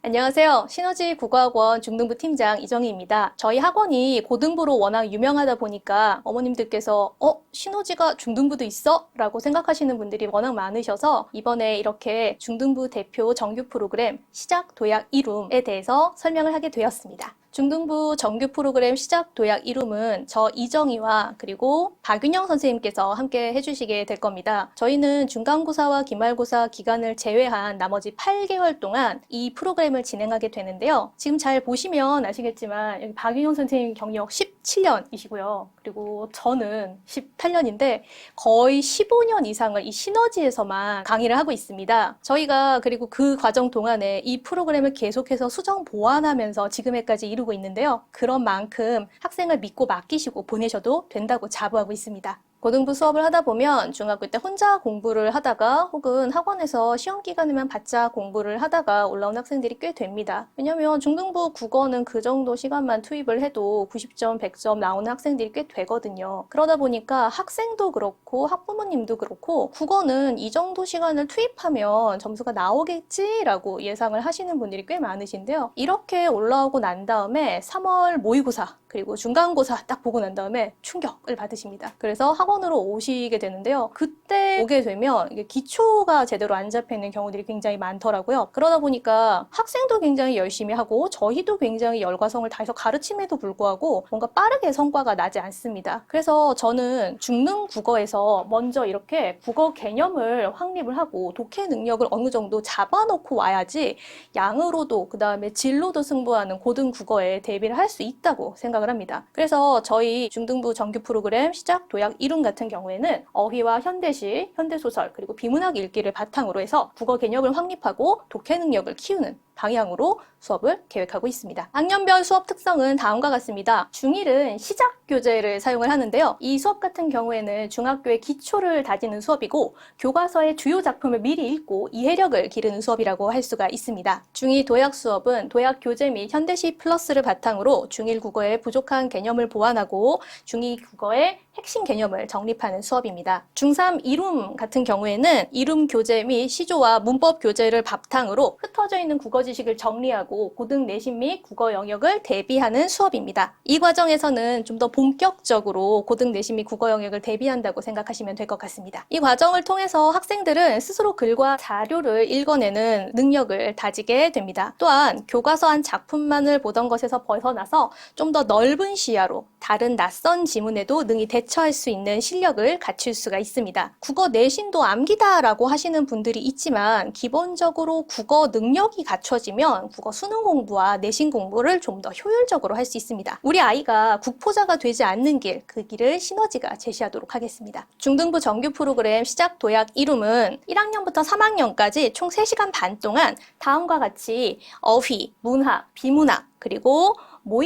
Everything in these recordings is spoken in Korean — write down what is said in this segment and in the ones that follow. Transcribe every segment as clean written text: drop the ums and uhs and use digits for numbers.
안녕하세요. 시너지 국어학원 중등부 팀장 이정희입니다. 저희 학원이 고등부로 워낙 유명하다 보니까 어머님들께서 시너지가 중등부도 있어? 라고 생각하시는 분들이 워낙 많으셔서 이번에 이렇게 중등부 대표 정규 프로그램 시작 도약 이룸에 대해서 설명을 하게 되었습니다. 중등부 정규 프로그램 시작 도약 이룸은 저 이정희와 그리고 박윤영 선생님께서 함께 해주시게 될 겁니다. 저희는 중간고사와 기말고사 기간을 제외한 나머지 8개월 동안 이 프로그램을 진행하게 되는데요. 지금 잘 보시면 아시겠지만 여기 박윤영 선생님 경력 17년이시고요. 그리고 저는 18년인데 거의 15년 이상을 이 시너지에서만 강의를 하고 있습니다. 저희가 그리고 그 과정 동안에 이 프로그램을 계속해서 수정 보완하면서 지금에까지 이루고 있는데요. 그런 만큼 학생을 믿고 맡기시고 보내셔도 된다고 자부하고 있습니다. 고등부 수업을 하다 보면 중학교 때 혼자 공부를 하다가 혹은 학원에서 시험 기간에만 바짝 공부를 하다가 올라온 학생들이 꽤 됩니다. 왜냐면 중등부 국어는 그 정도 시간만 투입을 해도 90점, 100점 나오는 학생들이 꽤 되거든요. 그러다 보니까 학생도 그렇고 학부모님도 그렇고 국어는 이 정도 시간을 투입하면 점수가 나오겠지라고 예상을 하시는 분들이 꽤 많으신데요. 이렇게 올라오고 난 다음에 3월 모의고사 그리고 중간고사 딱 보고 난 다음에 충격을 받으십니다. 그래서 학원으로 오시게 되는데요. 그때 오게 되면 이게 기초가 제대로 안 잡혀있는 경우들이 굉장히 많더라고요. 그러다 보니까 학생도 굉장히 열심히 하고 저희도 굉장히 열과성을 다해서 가르침에도 불구하고 뭔가 빠르게 성과가 나지 않습니다. 그래서 저는 중능 국어에서 먼저 이렇게 국어 개념을 확립을 하고 독해 능력을 어느 정도 잡아놓고 와야지 양으로도 그 다음에 질로도 승부하는 고등 국어에 대비를 할 수 있다고 생각을 합니다. 그래서 저희 중등부 정규 프로그램 시작 도약 이룸 같은 경우에는 어휘와 현대시, 현대소설 그리고 비문학 읽기를 바탕으로 해서 국어 개념을 확립하고 독해 능력을 키우는 방향으로 수업을 계획하고 있습니다. 학년별 수업 특성은 다음과 같습니다. 중1은 시작 교재를 사용을 하는데요. 이 수업 같은 경우에는 중학교의 기초를 다지는 수업이고 교과서의 주요 작품을 미리 읽고 이해력을 기르는 수업이라고 할 수가 있습니다. 중2 도약 수업은 도약 교재 및 현대시 플러스를 바탕으로 중1 국어의 부족한 개념을 보완하고 중2 국어의 핵심 개념을 정립하는 수업입니다. 중3 이룸 같은 경우에는 이룸 교재 및 시조와 문법 교재를 바탕으로 흩어져 있는 국어 지식을 정리하고 고등 내신 및 국어 영역을 대비하는 수업입니다. 이 과정에서는 좀 더 본격적으로 고등 내신 및 국어 영역을 대비한다고 생각하시면 될 것 같습니다. 이 과정을 통해서 학생들은 스스로 글과 자료를 읽어내는 능력을 다지게 됩니다. 또한 교과서 한 작품만을 보던 것에서 벗어나서 좀 더 넓은 시야로 다른 낯선 지문에도 능히 대처할 수 있는 실력을 갖출 수가 있습니다. 국어 내신도 암기다라고 하시는 분들이 있지만 기본적으로 국어 능력이 갖춰지면 국어 수능 공부와 내신 공부를 좀 더 효율적으로 할 수 있습니다. 우리 아이가 국포자가 되지 않는 길, 그 길을 시너지가 제시하도록 하겠습니다. 중등부 정규 프로그램 시작 도약 이룸은 1학년부터 3학년까지 총 3시간 반 동안 다음과 같이 어휘, 문학, 비문학, 그리고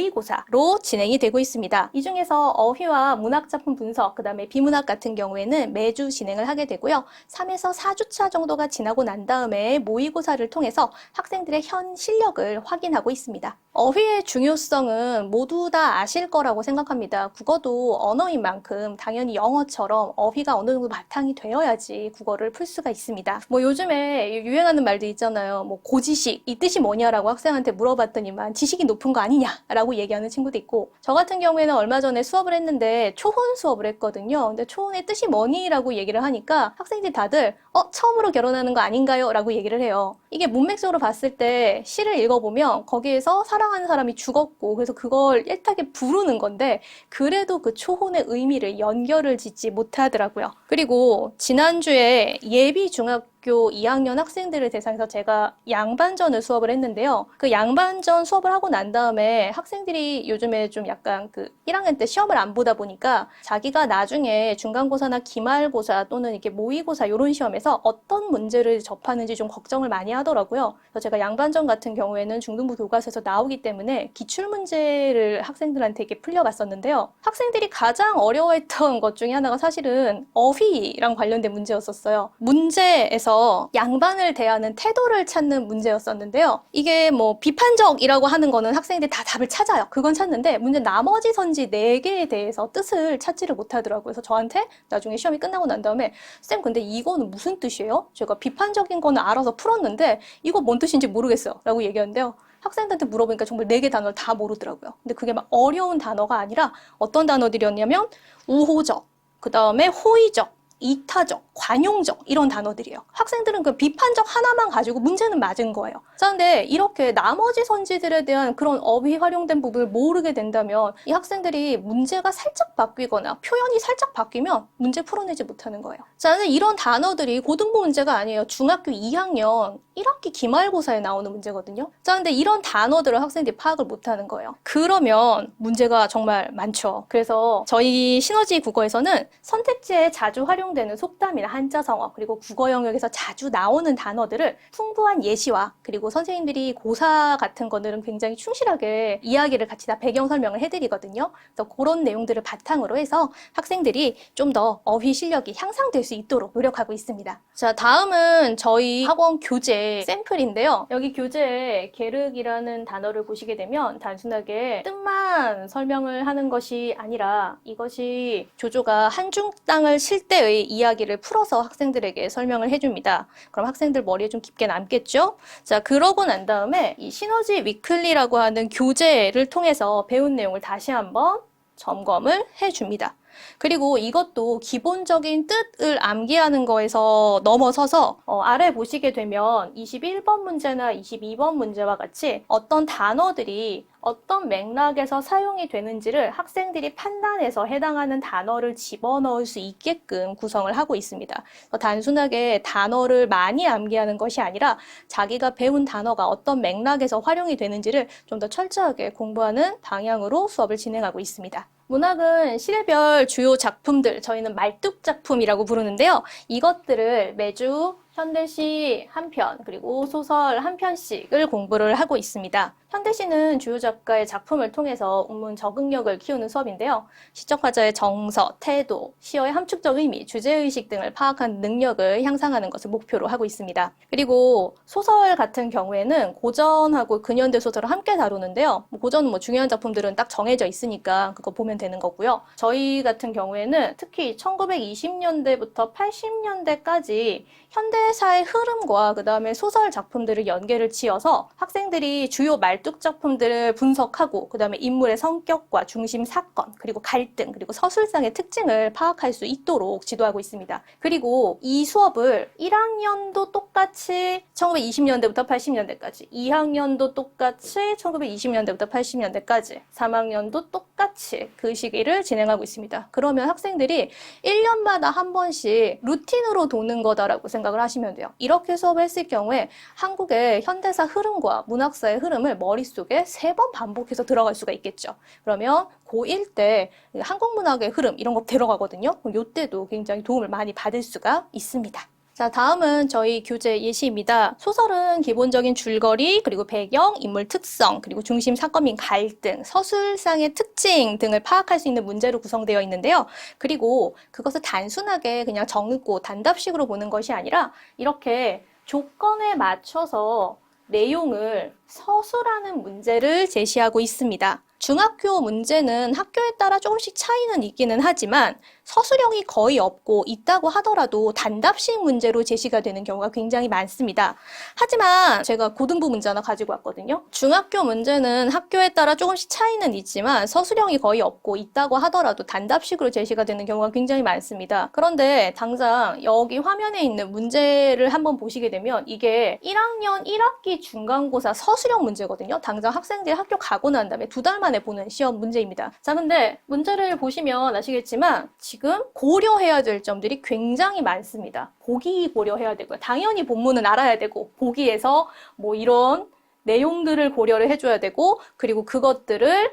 모의고사로 진행이 되고 있습니다. 이 중에서 어휘와 문학작품 분석, 그 다음에 비문학 같은 경우에는 매주 진행을 하게 되고요. 3에서 4주차 정도가 지나고 난 다음에 모의고사를 통해서 학생들의 현 실력을 확인하고 있습니다. 어휘의 중요성은 모두 다 아실 거라고 생각합니다. 국어도 언어인 만큼 당연히 영어처럼 어휘가 어느 정도 바탕이 되어야지 국어를 풀 수가 있습니다. 요즘에 유행하는 말도 있잖아요. 고지식, 이 뜻이 뭐냐라고 학생한테 물어봤더니만 지식이 높은 거 아니냐 라고 얘기하는 친구도 있고, 저 같은 경우에는 얼마 전에 수업을 했는데 초혼 수업을 했거든요. 근데 초혼의 뜻이 뭐니? 라고 얘기를 하니까 학생들이 다들 처음으로 결혼하는 거 아닌가요? 라고 얘기를 해요. 이게 문맥적으로 봤을 때 시를 읽어보면 거기에서 사랑하는 사람이 죽었고 그래서 그걸 애타게 부르는 건데 그래도 그 초혼의 의미를 연결을 짓지 못하더라고요. 그리고 지난주에 예비 중학교 2학년 학생들을 대상해서 제가 양반전을 수업을 했는데요. 그 양반전 수업을 하고 난 다음에 학생들이 요즘에 좀 약간 1학년 때 시험을 안 보다 보니까 자기가 나중에 중간고사나 기말고사 또는 이렇게 모의고사 이런 시험에서 어떤 문제를 접하는지 좀 걱정을 많이 하더라고요. 그래서 제가 양반전 같은 경우에는 중등부 교과서에서 나오기 때문에 기출문제를 학생들한테 이렇게 풀려봤었는데요. 학생들이 가장 어려워했던 것 중에 하나가 사실은 어휘랑 관련된 문제였었어요. 문제에서 앞에서 양반을 대하는 태도를 찾는 문제였었는데요. 이게 뭐 비판적이라고 하는 거는 학생들이 다 답을 찾아요. 그건 찾는데 문제 나머지 선지 4개에 대해서 뜻을 찾지를 못하더라고요. 그래서 저한테 나중에 시험이 끝나고 난 다음에 쌤 근데 이거는 무슨 뜻이에요? 제가 비판적인 거는 알아서 풀었는데 이거 뭔 뜻인지 모르겠어요 라고 얘기하는데요. 학생들한테 물어보니까 정말 4개 단어를 다 모르더라고요. 근데 그게 막 어려운 단어가 아니라 어떤 단어들이었냐면 우호적, 그 다음에 호의적, 이타적, 관용적 이런 단어들이에요. 학생들은 그 비판적 하나만 가지고 문제는 맞은 거예요. 자, 근데 이렇게 나머지 선지들에 대한 그런 어휘 활용된 부분을 모르게 된다면 이 학생들이 문제가 살짝 바뀌거나 표현이 살짝 바뀌면 문제 풀어내지 못하는 거예요. 자, 근데 이런 단어들이 고등부 문제가 아니에요. 중학교 2학년 1학기 기말고사에 나오는 문제거든요. 자, 근데 이런 단어들을 학생들이 파악을 못하는 거예요. 그러면 문제가 정말 많죠. 그래서 저희 시너지 국어에서는 선택지에 자주 활용되는 속담이나 한자성어 그리고 국어 영역에서 자주 나오는 단어들을 풍부한 예시와 그리고 선생님들이 고사 같은 거들은 굉장히 충실하게 이야기를 같이 다 배경 설명을 해드리거든요. 그래서 그런 내용들을 바탕으로 해서 학생들이 좀 더 어휘 실력이 향상될 수 있도록 노력하고 있습니다. 자, 다음은 저희 학원 교재 샘플인데요. 여기 교재에 계륵이라는 단어를 보시게 되면 단순하게 뜻만 설명을 하는 것이 아니라 이것이 조조가 한중 땅을 칠 때의 이야기를 풀어서 학생들에게 설명을 해줍니다. 그럼 학생들 머리에 좀 깊게 남겠죠? 자, 그러고 난 다음에 이 시너지 위클리라고 하는 교재를 통해서 배운 내용을 다시 한번 점검을 해줍니다. 그리고 이것도 기본적인 뜻을 암기하는 거에서 넘어서서 아래 보시게 되면 21번 문제나 22번 문제와 같이 어떤 단어들이 어떤 맥락에서 사용이 되는지를 학생들이 판단해서 해당하는 단어를 집어넣을 수 있게끔 구성을 하고 있습니다. 단순하게 단어를 많이 암기하는 것이 아니라 자기가 배운 단어가 어떤 맥락에서 활용이 되는지를 좀 더 철저하게 공부하는 방향으로 수업을 진행하고 있습니다. 문학은 시대별 주요 작품들, 저희는 말뚝 작품이라고 부르는데요. 이것들을 매주 현대시 한 편, 그리고 소설 한 편씩을 공부를 하고 있습니다. 현대시는 주요 작가의 작품을 통해서 운문 적응력을 키우는 수업인데요. 시적 화자의 정서, 태도, 시어의 함축적 의미, 주제의식 등을 파악하는 능력을 향상하는 것을 목표로 하고 있습니다. 그리고 소설 같은 경우에는 고전하고 근현대 소설을 함께 다루는데요. 고전은 중요한 작품들은 딱 정해져 있으니까 그거 보면 되는 거고요. 저희 같은 경우에는 특히 1920년대부터 80년대까지 현대사의 흐름과 그 다음에 소설 작품들을 연계를 지어서 학생들이 주요 말뚝 작품들을 분석하고 그 다음에 인물의 성격과 중심 사건 그리고 갈등 그리고 서술상의 특징을 파악할 수 있도록 지도하고 있습니다. 그리고 이 수업을 1학년도 똑같이 1920년대부터 80년대까지 2학년도 똑같이 1920년대부터 80년대까지 3학년도 똑같이 그 시기를 진행하고 있습니다. 그러면 학생들이 1년마다 한 번씩 루틴으로 도는 거다라고 생각을 하시면 돼요. 이렇게 수업을 했을 경우에 한국의 현대사 흐름과 문학사의 흐름을 머릿속에 3번 반복해서 들어갈 수가 있겠죠. 그러면 고1 때 한국 문학의 흐름 이런 거 들어가거든요. 이때도 굉장히 도움을 많이 받을 수가 있습니다. 자, 다음은 저희 교재 예시입니다. 소설은 기본적인 줄거리, 그리고 배경, 인물 특성, 그리고 중심 사건 및 갈등, 서술상의 특징 등을 파악할 수 있는 문제로 구성되어 있는데요. 그리고 그것을 단순하게 그냥 적고 단답식으로 보는 것이 아니라 이렇게 조건에 맞춰서 내용을 서술하는 문제를 제시하고 있습니다. 중학교 문제는 학교에 따라 조금씩 차이는 있기는 하지만 서술형이 거의 없고 있다고 하더라도 단답식 문제로 제시가 되는 경우가 굉장히 많습니다. 하지만 제가 고등부 문제 하나 가지고 왔거든요. 중학교 문제는 학교에 따라 조금씩 차이는 있지만 서술형이 거의 없고 있다고 하더라도 단답식으로 제시가 되는 경우가 굉장히 많습니다. 그런데 당장 여기 화면에 있는 문제를 한번 보시게 되면 이게 1학년 1학기 중간고사 서술형 문제거든요. 당장 학생들이 학교 가고 난 다음에 2달 만에 보는 시험 문제입니다. 자, 근데 문제를 보시면 아시겠지만 지금 고려해야 될 점들이 굉장히 많습니다. 보기 고려해야 되고요. 당연히 본문은 알아야 되고 보기에서 뭐 이런 내용들을 고려를 해줘야 되고 그리고 그것들을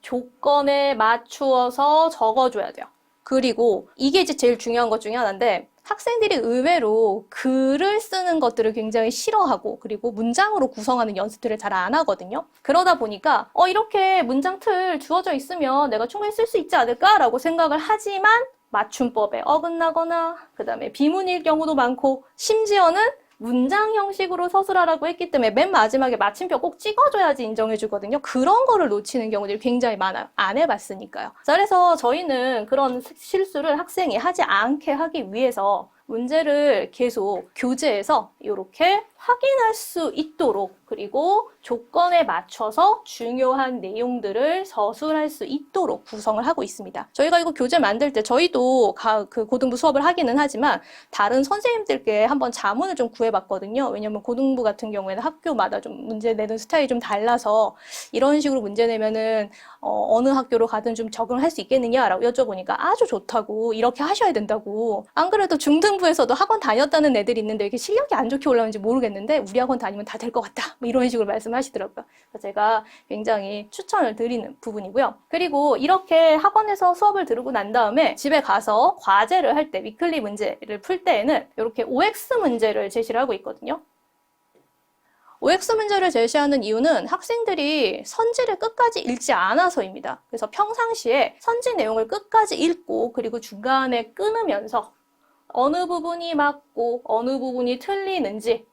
조건에 맞추어서 적어줘야 돼요. 그리고 이게 이제 제일 중요한 것 중에 하나인데 학생들이 의외로 글을 쓰는 것들을 굉장히 싫어하고 그리고 문장으로 구성하는 연습들을 잘 안 하거든요. 그러다 보니까 이렇게 문장 틀 주어져 있으면 내가 충분히 쓸 수 있지 않을까라고 생각을 하지만 맞춤법에 어긋나거나 그 다음에 비문일 경우도 많고 심지어는 문장 형식으로 서술하라고 했기 때문에 맨 마지막에 마침표 꼭 찍어줘야지 인정해주거든요. 그런 거를 놓치는 경우들이 굉장히 많아요. 안 해봤으니까요. 자, 그래서 저희는 그런 실수를 학생이 하지 않게 하기 위해서 문제를 계속 교재에서 이렇게 확인할 수 있도록 그리고 조건에 맞춰서 중요한 내용들을 서술할 수 있도록 구성을 하고 있습니다. 저희가 이거 교재 만들 때 저희도 그 고등부 수업을 하기는 하지만 다른 선생님들께 한번 자문을 좀 구해봤거든요. 왜냐면 고등부 같은 경우에는 학교마다 좀 문제 내는 스타일이 좀 달라서 이런 식으로 문제 내면은 어느 학교로 가든 좀 적응할 수 있겠느냐라고 여쭤보니까 아주 좋다고 이렇게 하셔야 된다고. 안 그래도 중등부에서도 학원 다녔다는 애들이 있는데 이렇게 실력이 안 좋게 올라오는지 모르겠는데 우리 학원 다니면 다 될 것 같다. 뭐 이런 식으로 말씀하시더라고요. 그래서 제가 굉장히 추천을 드리는 부분이고요. 그리고 이렇게 학원에서 수업을 들으고 난 다음에 집에 가서 과제를 할 때 위클리 문제를 풀 때에는 이렇게 OX 문제를 제시를 하고 있거든요. OX 문제를 제시하는 이유는 학생들이 선지를 끝까지 읽지 않아서입니다. 그래서 평상시에 선지 내용을 끝까지 읽고 그리고 중간에 끊으면서 어느 부분이 맞고 어느 부분이 틀리는지를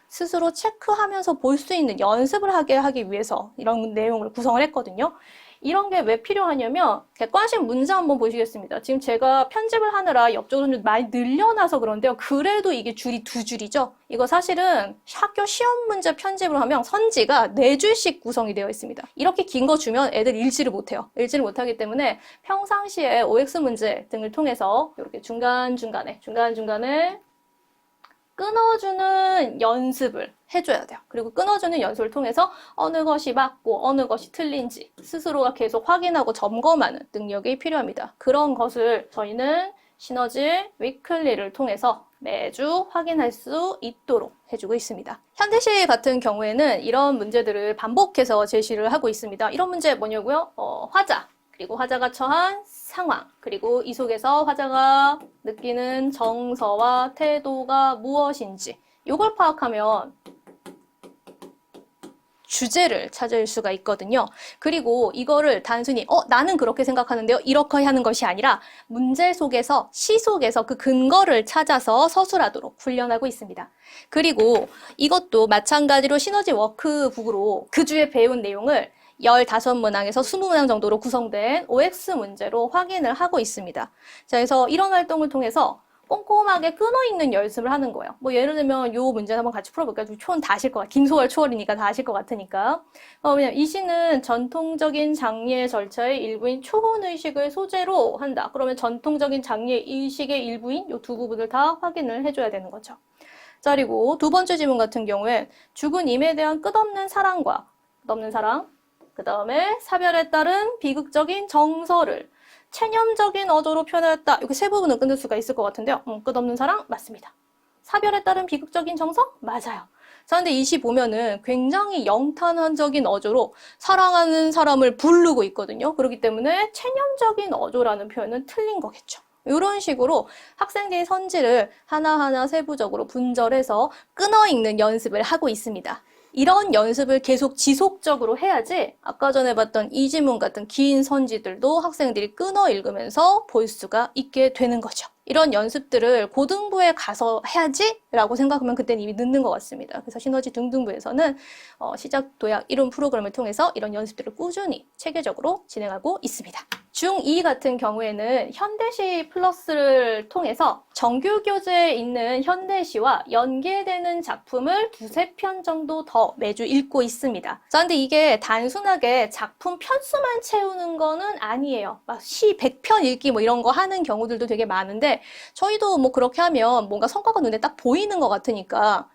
스스로 체크하면서 볼 수 있는 연습을 하게 하기 위해서 이런 내용을 구성을 했거든요. 이런 게 왜 필요하냐면 객관식 문제 한번 보시겠습니다. 지금 제가 편집을 하느라 옆쪽으로 좀 많이 늘려놔서 그런데요. 그래도 이게 줄이 2줄이죠. 이거 사실은 학교 시험 문제 편집을 하면 선지가 4줄씩 구성이 되어 있습니다. 이렇게 긴 거 주면 애들 읽지를 못해요. 읽지를 못하기 때문에 평상시에 OX 문제 등을 통해서 이렇게 중간중간에 끊어주는 연습을 해줘야 돼요. 그리고 끊어주는 연습을 통해서 어느 것이 맞고 어느 것이 틀린지 스스로가 계속 확인하고 점검하는 능력이 필요합니다. 그런 것을 저희는 시너지 위클리를 통해서 매주 확인할 수 있도록 해주고 있습니다. 현대시 같은 경우에는 이런 문제들을 반복해서 제시를 하고 있습니다. 이런 문제 뭐냐고요? 화자, 그리고 화자가 처한 상황, 그리고 이 속에서 화자가 느끼는 정서와 태도가 무엇인지 이걸 파악하면 주제를 찾을 수가 있거든요. 그리고 이거를 단순히 나는 그렇게 생각하는데요. 이렇게 하는 것이 아니라 문제 속에서 시 속에서 그 근거를 찾아서 서술하도록 훈련하고 있습니다. 그리고 이것도 마찬가지로 시너지 워크북으로 그 주에 배운 내용을 15문항에서 20문항 정도로 구성된 OX 문제로 확인을 하고 있습니다. 자, 그래서 이런 활동을 통해서 꼼꼼하게 끊어읽는 연습을 하는 거예요. 뭐 예를 들면 요 문제를 한번 같이 풀어볼까요? 초원 다 아실 것 같아요. 김소월 초월이니까 다 아실 것 같으니까. 왜냐면 이 시는 전통적인 장례 절차의 일부인 초혼의식을 소재로 한다. 그러면 전통적인 장례 의식의 일부인 요 두 부분을 다 확인을 해줘야 되는 거죠. 자, 그리고 두 번째 지문 같은 경우엔 죽은 임에 대한 끝없는 사랑과 끝없는 사랑, 그 다음에 사별에 따른 비극적인 정서를 체념적인 어조로 표현하였다. 이렇게 세 부분은 끊을 수가 있을 것 같은데요. 끝없는 사랑 맞습니다. 사별에 따른 비극적인 정서 맞아요. 자, 근데 이 시 보면은 굉장히 영탄한적인 어조로 사랑하는 사람을 부르고 있거든요. 그렇기 때문에 체념적인 어조라는 표현은 틀린 거겠죠. 이런 식으로 학생들이 선지를 하나하나 세부적으로 분절해서 끊어읽는 연습을 하고 있습니다. 이런 연습을 계속 지속적으로 해야지 아까 전에 봤던 이 지문 같은 긴 선지들도 학생들이 끊어 읽으면서 볼 수가 있게 되는 거죠. 이런 연습들을 고등부에 가서 해야지 라고 생각하면 그때는 이미 늦는 것 같습니다. 그래서 시너지 등등부에서는 시작 도약 이론 프로그램을 통해서 이런 연습들을 꾸준히 체계적으로 진행하고 있습니다. 중2 같은 경우에는 현대시 플러스를 통해서 정규 교재에 있는 현대시와 연계되는 작품을 2-3편 정도 더 매주 읽고 있습니다. 자, 근데 이게 단순하게 작품 편수만 채우는 거는 아니에요. 막 시 100편 읽기 뭐 이런 거 하는 경우들도 되게 많은데 저희도 뭐 그렇게 하면 뭔가 성과가 눈에 딱 보이는 것 같으니까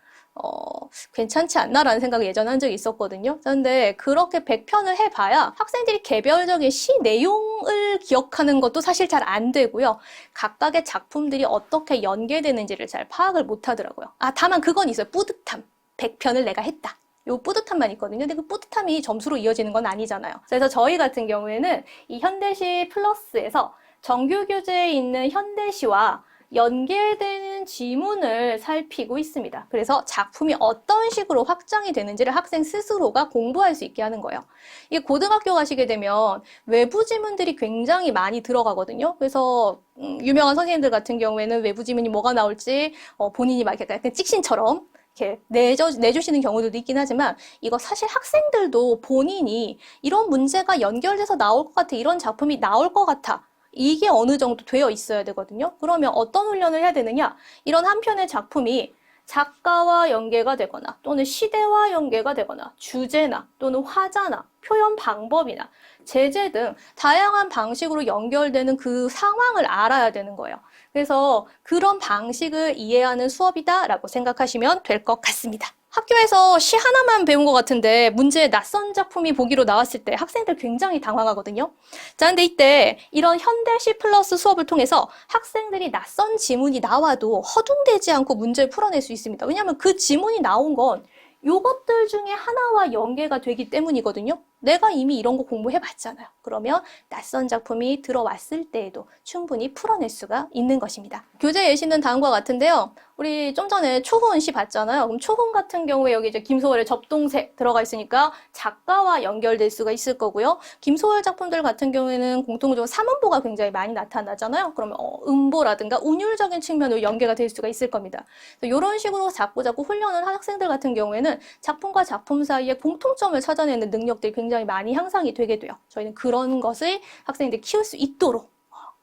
괜찮지 않나라는 생각을 예전에 한 적이 있었거든요. 그런데 그렇게 100편을 해봐야 학생들이 개별적인 시 내용을 기억하는 것도 사실 잘 안 되고요. 각각의 작품들이 어떻게 연계되는지를 잘 파악을 못 하더라고요. 다만 그건 있어요. 뿌듯함. 100편을 내가 했다. 요 뿌듯함만 있거든요. 근데 그 뿌듯함이 점수로 이어지는 건 아니잖아요. 그래서 저희 같은 경우에는 이 현대시 플러스에서 정규 교재에 있는 현대시와 연계되는 하는 지문을 살피고 있습니다. 그래서 작품이 어떤 식으로 확장이 되는지를 학생 스스로가 공부할 수 있게 하는 거예요. 이게 고등학교 가시게 되면 외부 지문들이 굉장히 많이 들어가거든요. 그래서 유명한 선생님들 같은 경우에는 외부 지문이 뭐가 나올지 본인이 막 약간 찍신처럼 이렇게 내주시는 경우들도 있긴 하지만 이거 사실 학생들도 본인이 이런 문제가 연결돼서 나올 것 같아, 이런 작품이 나올 것 같아, 이게 어느 정도 되어 있어야 되거든요. 그러면 어떤 훈련을 해야 되느냐? 이런 한 편의 작품이 작가와 연계가 되거나 또는 시대와 연계가 되거나 주제나 또는 화자나 표현 방법이나 제재 등 다양한 방식으로 연결되는 그 상황을 알아야 되는 거예요. 그래서 그런 방식을 이해하는 수업이다라고 생각하시면 될 것 같습니다. 학교에서 시 하나만 배운 것 같은데 문제에 낯선 작품이 보기로 나왔을 때 학생들 굉장히 당황하거든요. 자, 근데 이때 이런 현대시 플러스 수업을 통해서 학생들이 낯선 지문이 나와도 허둥대지 않고 문제를 풀어낼 수 있습니다. 왜냐하면 그 지문이 나온 건 요것들 중에 하나와 연계가 되기 때문이거든요. 내가 이미 이런 거 공부해봤잖아요. 그러면 낯선 작품이 들어왔을 때에도 충분히 풀어낼 수가 있는 것입니다. 교재 예시는 다음과 같은데요. 우리 좀 전에 초훈 씨 봤잖아요. 그럼 초훈 같은 경우에 여기 이제 김소월의 접동색 들어가 있으니까 작가와 연결될 수가 있을 거고요. 김소월 작품들 같은 경우에는 공통적으로 삼음보가 굉장히 많이 나타나잖아요. 그러면 음보라든가 운율적인 측면으로 연계가 될 수가 있을 겁니다. 이런 식으로 자꾸 훈련을 한 학생들 같은 경우에는 작품과 작품 사이에 공통점을 찾아내는 능력들이 굉장히 많이 향상이 되게 돼요. 저희는 그런 것을 학생들이 키울 수 있도록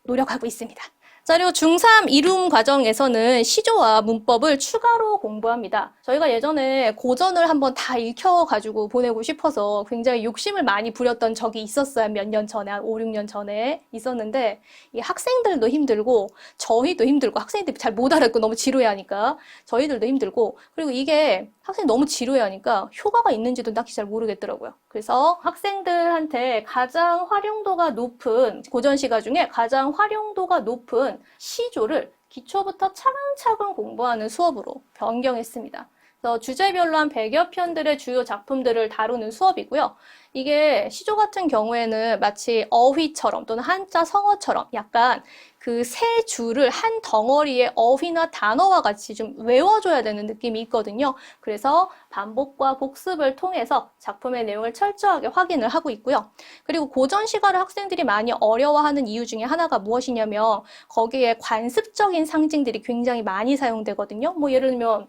노력하고 있습니다. 자, 그리고 중3 이룸 과정에서는 시조와 문법을 추가로 공부합니다. 저희가 예전에 고전을 한번 다 읽혀가지고 보내고 싶어서 굉장히 욕심을 많이 부렸던 적이 있었어요. 몇 년 전에, 한 5, 6년 전에 있었는데, 이 학생들도 힘들고, 저희도 힘들고, 학생들이 잘 못 알아듣고 너무 지루해하니까, 저희들도 힘들고, 그리고 이게 학생이 너무 지루해하니까 효과가 있는지도 딱히 잘 모르겠더라고요. 그래서 학생들한테 가장 활용도가 높은, 고전시가 중에 가장 활용도가 높은 시조를 기초부터 차근차근 공부하는 수업으로 변경했습니다. 그래서 주제별로 한 100여 편들의 주요 작품들을 다루는 수업이고요. 이게 시조 같은 경우에는 마치 어휘처럼 또는 한자 성어처럼 약간 그 세 줄을 한 덩어리의 어휘나 단어와 같이 좀 외워줘야 되는 느낌이 있거든요. 그래서 반복과 복습을 통해서 작품의 내용을 철저하게 확인을 하고 있고요. 그리고 고전 시가를 학생들이 많이 어려워하는 이유 중에 하나가 무엇이냐면 거기에 관습적인 상징들이 굉장히 많이 사용되거든요. 뭐 예를 들면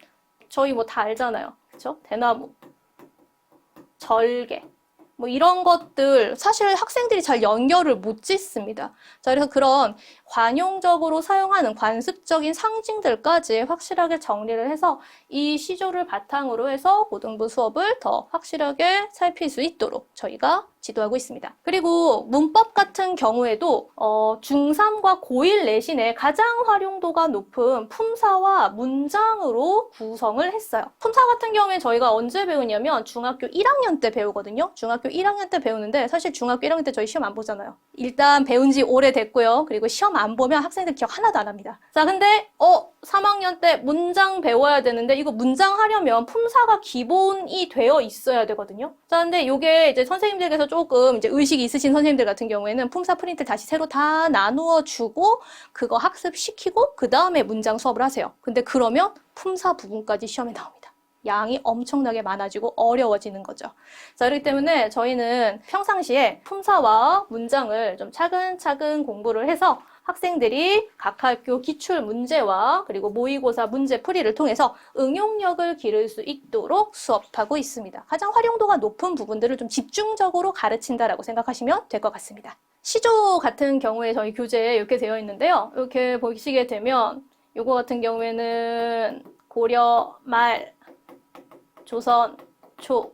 저희 뭐 다 알잖아요. 그렇죠? 대나무, 절개, 뭐 이런 것들 사실 학생들이 잘 연결을 못 짓습니다. 자, 그래서 그런 관용적으로 사용하는 관습적인 상징들까지 확실하게 정리를 해서 이 시조를 바탕으로 해서 고등부 수업을 더 확실하게 살필 수 있도록 저희가 지도하고 있습니다. 그리고 문법 같은 경우에도 중3과 고1 내신에 가장 활용도가 높은 품사와 문장으로 구성을 했어요. 품사 같은 경우에 저희가 언제 배우냐면 중학교 1학년 때 배우거든요. 중학교 1학년 때 배우는데 사실 중학교 1학년 때 저희 시험 안 보잖아요. 일단 배운 지 오래됐고요. 그리고 시험 안 보면 학생들 기억 하나도 안 합니다. 자, 근데 3학년 때 문장 배워야 되는데 이거 문장 하려면 품사가 기본이 되어 있어야 되거든요. 자, 근데 이게 이제 선생님들께서 조금 이제 의식이 있으신 선생님들 같은 경우에는 품사 프린트 다시 새로 다 나누어 주고 그거 학습시키고 그 다음에 문장 수업을 하세요. 근데 그러면 품사 부분까지 시험에 나옵니다. 양이 엄청나게 많아지고 어려워지는 거죠. 자, 그렇기 때문에 저희는 평상시에 품사와 문장을 좀 차근차근 공부를 해서 학생들이 각 학교 기출 문제와 그리고 모의고사 문제 풀이를 통해서 응용력을 기를 수 있도록 수업하고 있습니다. 가장 활용도가 높은 부분들을 좀 집중적으로 가르친다라고 생각하시면 될 것 같습니다. 시조 같은 경우에 저희 교재에 이렇게 되어 있는데요. 이렇게 보시게 되면 이거 같은 경우에는 고려 말, 조선 초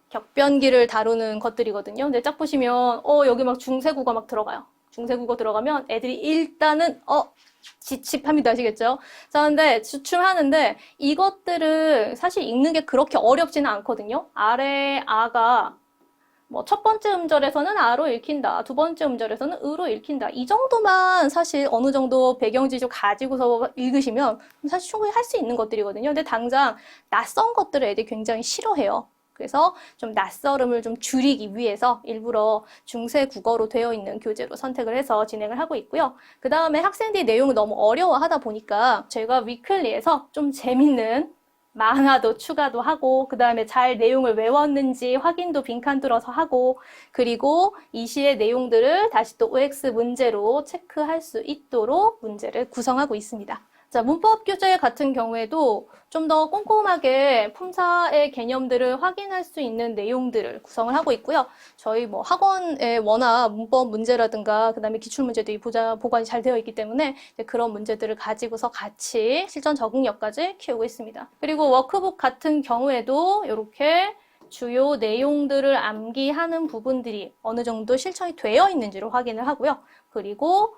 격변기를 다루는 것들이거든요. 근데 딱 보시면 여기 막 중세국어 막 들어가요. 중세국어 들어가면 애들이 일단은 지칩합니다. 아시겠죠? 자, 근데 주춤하는데 이것들은 사실 읽는 게 그렇게 어렵지는 않거든요. 아래 아가 뭐 첫 번째 음절에서는 아로 읽힌다. 두 번째 음절에서는 으로 읽힌다. 이 정도만 사실 어느 정도 배경지식 가지고서 읽으시면 사실 충분히 할 수 있는 것들이거든요. 근데 당장 낯선 것들을 애들이 굉장히 싫어해요. 그래서 좀 낯설음을 좀 줄이기 위해서 일부러 중세 국어로 되어 있는 교재로 선택을 해서 진행을 하고 있고요. 그 다음에 학생들이 내용을 너무 어려워하다 보니까 제가 위클리에서 좀 재밌는 만화도 추가도 하고, 그 다음에 잘 내용을 외웠는지 확인도 빈칸 뚫어서 하고, 그리고 이 시의 내용들을 다시 또 OX 문제로 체크할 수 있도록 문제를 구성하고 있습니다. 자, 문법 교재 같은 경우에도 좀 더 꼼꼼하게 품사의 개념들을 확인할 수 있는 내용들을 구성을 하고 있고요. 저희 뭐 학원에 워낙 문법 문제라든가 그다음에 기출 문제들이 보관이 잘 되어 있기 때문에 이제 그런 문제들을 가지고서 같이 실전 적응력까지 키우고 있습니다. 그리고 워크북 같은 경우에도 이렇게 주요 내용들을 암기하는 부분들이 어느 정도 실천이 되어 있는지를 확인을 하고요. 그리고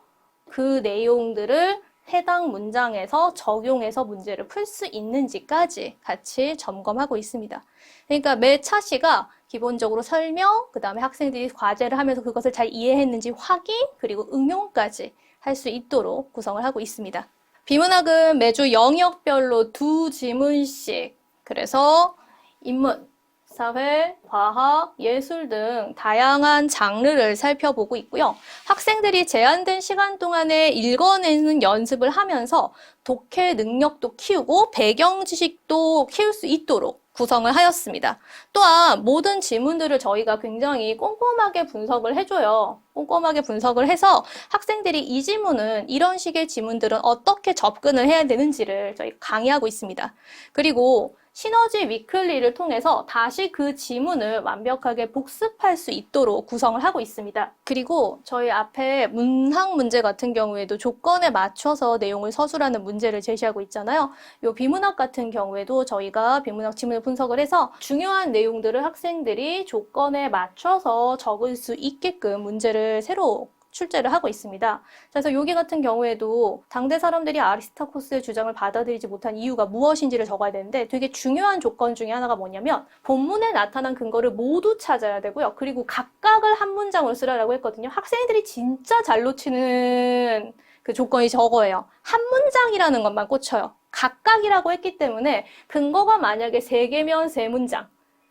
그 내용들을 해당 문장에서 적용해서 문제를 풀 수 있는지까지 같이 점검하고 있습니다. 그러니까 매 차시가 기본적으로 설명, 그 다음에 학생들이 과제를 하면서 그것을 잘 이해했는지 확인, 그리고 응용까지 할 수 있도록 구성을 하고 있습니다. 비문학은 매주 영역별로 2지문씩, 그래서 인문, 사회, 과학, 예술 등 다양한 장르를 살펴보고 있고요. 학생들이 제한된 시간 동안에 읽어내는 연습을 하면서 독해 능력도 키우고 배경 지식도 키울 수 있도록 구성을 하였습니다. 또한 모든 지문들을 저희가 굉장히 꼼꼼하게 분석을 해줘요. 꼼꼼하게 분석을 해서 학생들이 이 지문은 이런 식의 지문들은 어떻게 접근을 해야 되는지를 저희 강의하고 있습니다. 그리고 시너지 위클리를 통해서 다시 그 지문을 완벽하게 복습할 수 있도록 구성을 하고 있습니다. 그리고 저희 앞에 문학 문제 같은 경우에도 조건에 맞춰서 내용을 서술하는 문제를 제시하고 있잖아요. 이 비문학 같은 경우에도 저희가 비문학 지문을 분석을 해서 중요한 내용들을 학생들이 조건에 맞춰서 적을 수 있게끔 문제를 새로 출제를 하고 있습니다. 그래서 여기 같은 경우에도 당대 사람들이 아리스타코스의 주장을 받아들이지 못한 이유가 무엇인지를 적어야 되는데 되게 중요한 조건 중에 하나가 뭐냐면 본문에 나타난 근거를 모두 찾아야 되고요. 그리고 각각을 한 문장으로 쓰라고 했거든요. 학생들이 진짜 잘 놓치는 그 조건이 저거예요. 한 문장이라는 것만 꽂혀요. 각각이라고 했기 때문에 근거가 만약에 3개면 3문장,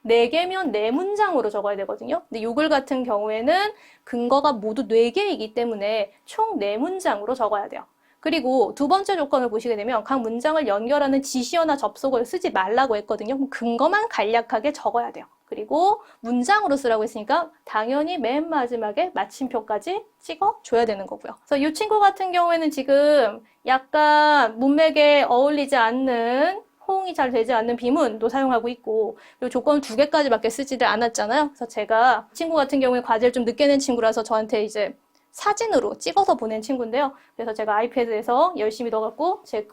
4개면 4문장으로 적어야 되거든요. 근데 요글 같은 경우에는 근거가 모두 4개이기 때문에 총 4문장으로 적어야 돼요. 그리고 두 번째 조건을 보시게 되면 각 문장을 연결하는 지시어나 접속어를 쓰지 말라고 했거든요. 그럼 근거만 간략하게 적어야 돼요. 그리고 문장으로 쓰라고 했으니까 당연히 맨 마지막에 마침표까지 찍어줘야 되는 거고요. 그래서 이 친구 같은 경우에는 지금 약간 문맥에 어울리지 않는 호응이 잘 되지 않는 비문도 사용하고 있고, 그리고 조건 2개까지밖에 쓰지를 않았잖아요. 그래서 제가 친구 같은 경우에 과제를 좀 늦게 낸 친구라서 저한테 이제 사진으로 찍어서 보낸 친구인데요. 그래서 제가 아이패드에서 열심히 넣어갖고 제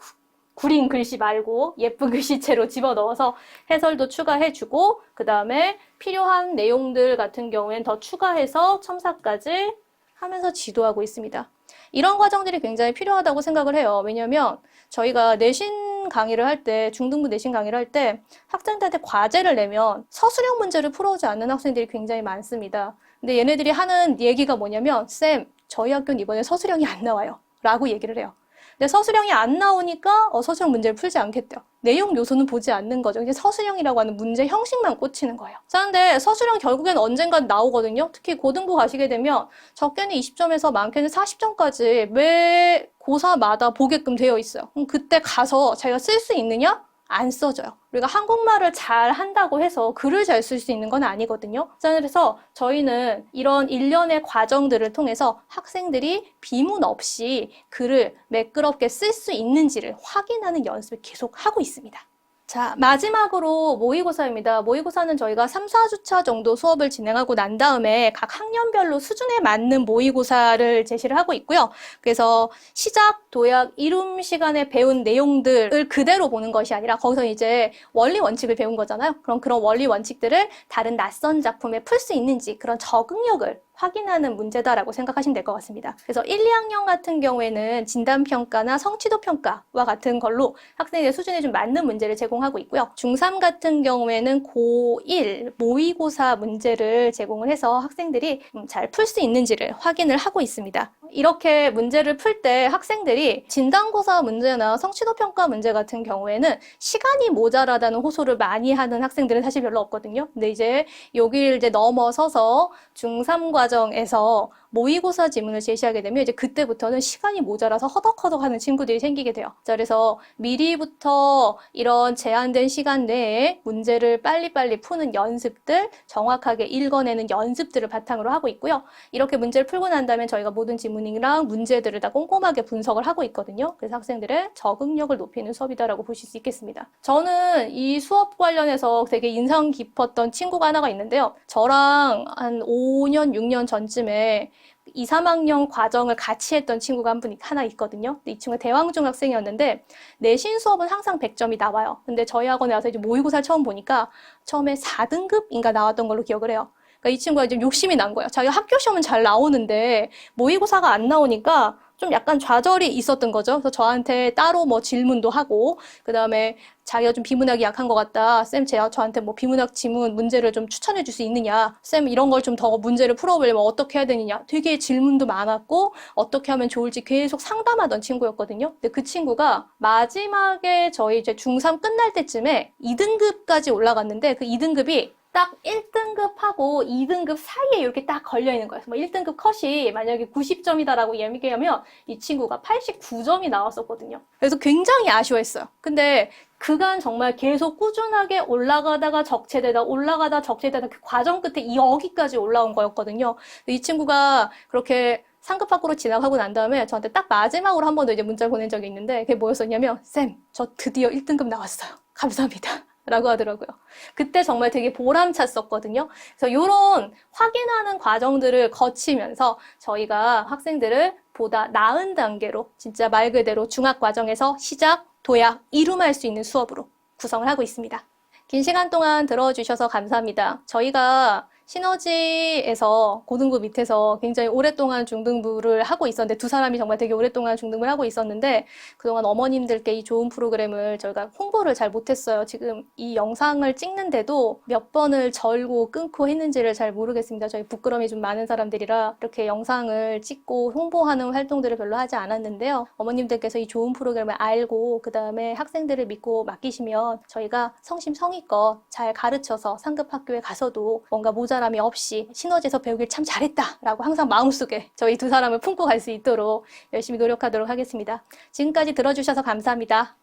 구린 글씨 말고 예쁜 글씨체로 집어넣어서 해설도 추가해주고, 그 다음에 필요한 내용들 같은 경우엔 더 추가해서 첨삭까지 하면서 지도하고 있습니다. 이런 과정들이 굉장히 필요하다고 생각을 해요. 왜냐면 저희가 내신 강의를 할 때, 중등부 내신 강의를 할 때 학생들한테 과제를 내면 서술형 문제를 풀어오지 않는 학생들이 굉장히 많습니다. 근데 얘네들이 하는 얘기가 뭐냐면 쌤, 저희 학교는 이번에 서술형이 안 나와요 라고 얘기를 해요. 근데 서술형이 안 나오니까 서술형 문제를 풀지 않겠대요. 내용 요소는 보지 않는 거죠. 이제 서술형이라고 하는 문제 형식만 꽂히는 거예요. 자, 근데 서술형 결국엔 언젠간 나오거든요. 특히 고등부 가시게 되면 적게는 20점에서 많게는 40점까지 매 고사마다 보게끔 되어 있어요. 그럼 그때 가서 자기가 쓸 수 있느냐? 안 써져요. 우리가 한국말을 잘 한다고 해서 글을 잘 쓸 수 있는 건 아니거든요. 그래서 저희는 이런 일련의 과정들을 통해서 학생들이 비문 없이 글을 매끄럽게 쓸 수 있는지를 확인하는 연습을 계속 하고 있습니다. 자, 마지막으로 모의고사입니다. 모의고사는 저희가 3, 4주차 정도 수업을 진행하고 난 다음에 각 학년별로 수준에 맞는 모의고사를 제시를 하고 있고요. 그래서 시작, 도약, 이룸 시간에 배운 내용들을 그대로 보는 것이 아니라 거기서 이제 원리 원칙을 배운 거잖아요. 그럼 그런 원리 원칙들을 다른 낯선 작품에 풀 수 있는지 그런 적응력을 확인하는 문제다라고 생각하시면 될 것 같습니다. 그래서 1, 2학년 같은 경우에는 진단평가나 성취도평가와 같은 걸로 학생의 수준에 좀 맞는 문제를 제공하고 있고요. 중3 같은 경우에는 고1 모의고사 문제를 제공을 해서 학생들이 잘 풀 수 있는지를 확인을 하고 있습니다. 이렇게 문제를 풀 때 학생들이 진단고사 문제나 성취도평가 문제 같은 경우에는 시간이 모자라다는 호소를 많이 하는 학생들은 사실 별로 없거든요. 근데 이제 여기를 이제 넘어서서 중3 과정에서 모의고사 지문을 제시하게 되면 이제 그때부터는 시간이 모자라서 허덕허덕 하는 친구들이 생기게 돼요. 자, 그래서 미리부터 이런 제한된 시간 내에 문제를 빨리빨리 푸는 연습들, 정확하게 읽어내는 연습들을 바탕으로 하고 있고요. 이렇게 문제를 풀고 난 다음에 저희가 모든 지문이랑 문제들을 다 꼼꼼하게 분석을 하고 있거든요. 그래서 학생들의 적응력을 높이는 수업이다라고 보실 수 있겠습니다. 저는 이 수업 관련해서 되게 인상 깊었던 친구가 하나가 있는데요. 저랑 한 5년, 6년 전쯤에 2, 3학년 과정을 같이 했던 친구가 한 분 하나 있거든요. 근데 이 친구가 대왕중 학생이었는데 내신 수업은 항상 100점이 나와요. 근데 저희 학원에 와서 이제 모의고사를 처음 보니까 처음에 4등급인가 나왔던 걸로 기억을 해요. 그러니까 이 친구가 이제 욕심이 난 거예요. 자기가 학교 시험은 잘 나오는데 모의고사가 안 나오니까 좀 약간 좌절이 있었던 거죠. 그래서 저한테 따로 뭐 질문도 하고, 그 다음에 자기가 좀 비문학이 약한 것 같다. 쌤, 제가 저한테 뭐 비문학 지문 문제를 좀 추천해 줄 수 있느냐. 쌤, 이런 걸 좀 더 문제를 풀어보려면 어떻게 해야 되느냐. 되게 질문도 많았고, 어떻게 하면 좋을지 계속 상담하던 친구였거든요. 근데 그 친구가 마지막에 저희 이제 중3 끝날 때쯤에 2등급까지 올라갔는데, 그 2등급이 딱 1등급하고 2등급 사이에 이렇게 딱 걸려있는 거예요. 뭐 1등급 컷이 만약에 90점이다라고 얘기하면 이 친구가 89점이 나왔었거든요. 그래서 굉장히 아쉬워했어요. 근데 그간 정말 계속 꾸준하게 올라가다가 적체되다 올라가다 적체되다 그 과정 끝에 여기까지 올라온 거였거든요. 이 친구가 그렇게 상급 밖으로 지나가고 난 다음에 저한테 딱 마지막으로 한 번 더 이제 문자를 보낸 적이 있는데 그게 뭐였었냐면 쌤, 저 드디어 1등급 나왔어요. 감사합니다. 라고 하더라고요. 그때 정말 되게 보람찼었거든요. 그래서 이런 확인하는 과정들을 거치면서 저희가 학생들을 보다 나은 단계로 진짜 말 그대로 중학 과정에서 시작, 도약, 이룸할 수 있는 수업으로 구성을 하고 있습니다. 긴 시간 동안 들어주셔서 감사합니다. 저희가 시너지에서 고등부 밑에서 굉장히 오랫동안 중등부를 하고 있었는데 두 사람이 정말 되게 오랫동안 중등부를 하고 있었는데 그동안 어머님들께 이 좋은 프로그램을 저희가 홍보를 잘 못했어요. 지금 이 영상을 찍는데도 몇 번을 절고 끊고 했는지를 잘 모르겠습니다. 저희 부끄러움이 좀 많은 사람들이라 이렇게 영상을 찍고 홍보하는 활동들을 별로 하지 않았는데요. 어머님들께서 이 좋은 프로그램을 알고 그 다음에 학생들을 믿고 맡기시면 저희가 성심성의껏 잘 가르쳐서 상급 학교에 가서도 뭔가 모자람이 없이 시너지에서 배우길 참 잘했다라고 항상 마음속에 저희 두 사람을 품고 갈 수 있도록 열심히 노력하도록 하겠습니다. 지금까지 들어주셔서 감사합니다.